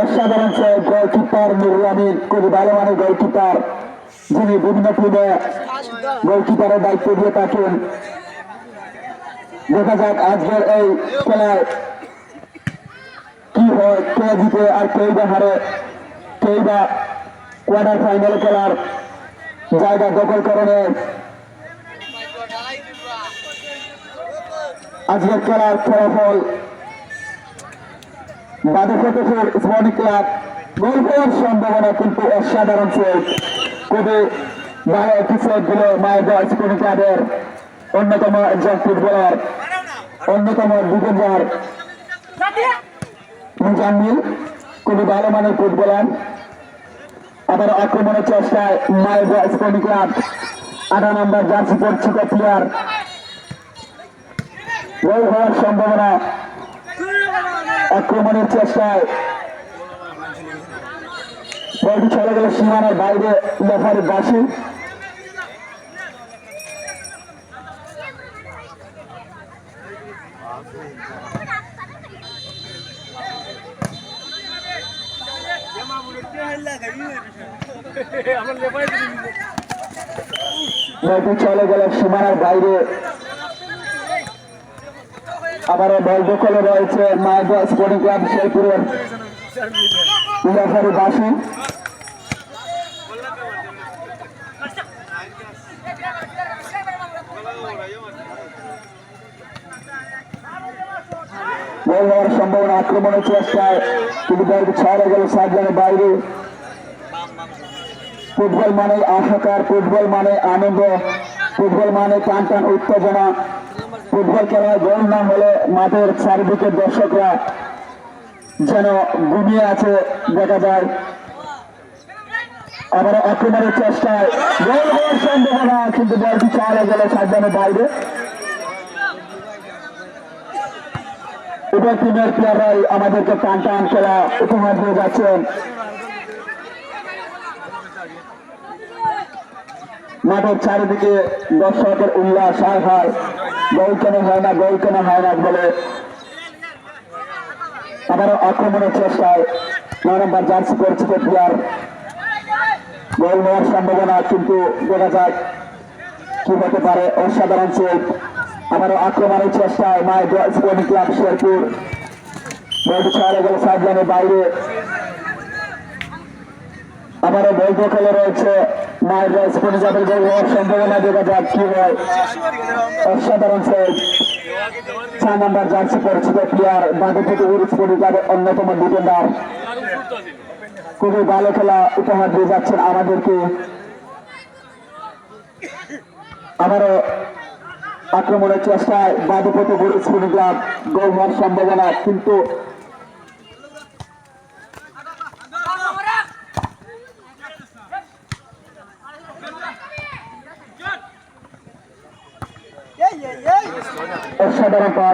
অসাধারণ সে গোলকিপার নুরুল আমিন, খুবই ভালো মানের গোলকিপার, যিনি বিভিন্ন টিমে গোলকিপারের দায়িত্ব দিয়ে থাকেন। দেখা যাক আজকের এই খেলায় কি হয়, কে জিতে আর কেই বা হারে, কেই বা কোয়ার্টার ফাইনালে খেলার জায়গা দখল করে নেয়। আজকের খেলার ফলাফল বাদুফতেপুর স্পোর্টিং ক্লাব গোল করার সম্ভাবনা কিন্তু অসাধারণ সেট, খুবই ভালো একটি সেট দিল মায়ের স্পোর্টিং ক্লাবের অন্যতম একজন ফুটবলার, অন্যতম ডিফেন্ডার মুজাম্মিল, খুবই ভালো মানের ফুটবলার। আবার আক্রমণের চেষ্টায় মায়ের স্পোর্টিং ক্লাব 18 নম্বর জার্সি পরিচিত প্লেয়ার, গোল হওয়ার সম্ভাবনা। আক্রমণের চেষ্টায় বলটি চলে গেল সীমানার বাইরে, লেফারি বাসি। বলটি চলে গেল সীমানার বাইরে। আবারও বল দখলে রয়েছে মায়ের স্পোর্টিং ক্লাব শেরপুরের লেফারি বাসি। গোল হওয়ার সম্ভাবনা আক্রমণের চেষ্টায়, কিন্তু বলটি ছড়ে গেল সাইডলাইনের বাইরে। ফুটবল মানে আশাকার, ফুটবল মানে আনন্দ, ফুটবল মানে টান টান উত্তেজনা। ফুটবল খেলায় গোল না হলে মাঠের চারিদিকের দর্শকরা যেন ঘুমিয়ে আছে দেখা যায়। আবার আক্রমণের চেষ্টায় গোল হওয়ার সম্ভাবনা, কিন্তু বলটি চলে গেল সাইডলাইনের বাইরে। উভয় টিমের প্লেয়াররাই আমাদেরকে টান টান খেলা উপহার দিয়ে যাচ্ছেন। মাঠের চারিদিকে দর্শকের উল্লাস, হায় হায় গোল কেন হয় না, গোল কেন হয় না বলে। আবারও আক্রমণের চেষ্টায় 9 নম্বর জার্সি পরিচিত প্লেয়ার, গোল হওয়ার সম্ভাবনা, কিন্তু দেখা যাক কি হতে পারে। অসাধারণ সেভ। আবারও আক্রমণের চেষ্টায় মায়ের স্পোর্টিং ক্লাব শেরপুর, বলটি ছড়ে গেল সাইডলাইনের বাইরে। আবারও বল দখলে রয়েছে মায়ের স্পোর্টিং ক্লাবের, গোল হওয়ার সম্ভাবনা, দেখা যাক কি হয়। অসাধারণ সেভ। 4 নম্বর জার্সি পরিচিত প্লেয়ার, বাদুফতেপুর স্পোর্টিং ক্লাবের অন্যতম ডিফেন্ডার, খুবই ভালো খেলা উপহার দিয়ে যাচ্ছেন আমাদেরকে। আবারও আক্রমণের চেষ্টায় বাদুফতেপুর স্পোর্টিং ক্লাব, গোল হওয়ার সম্ভাবনা, কিন্তু অসাধারণ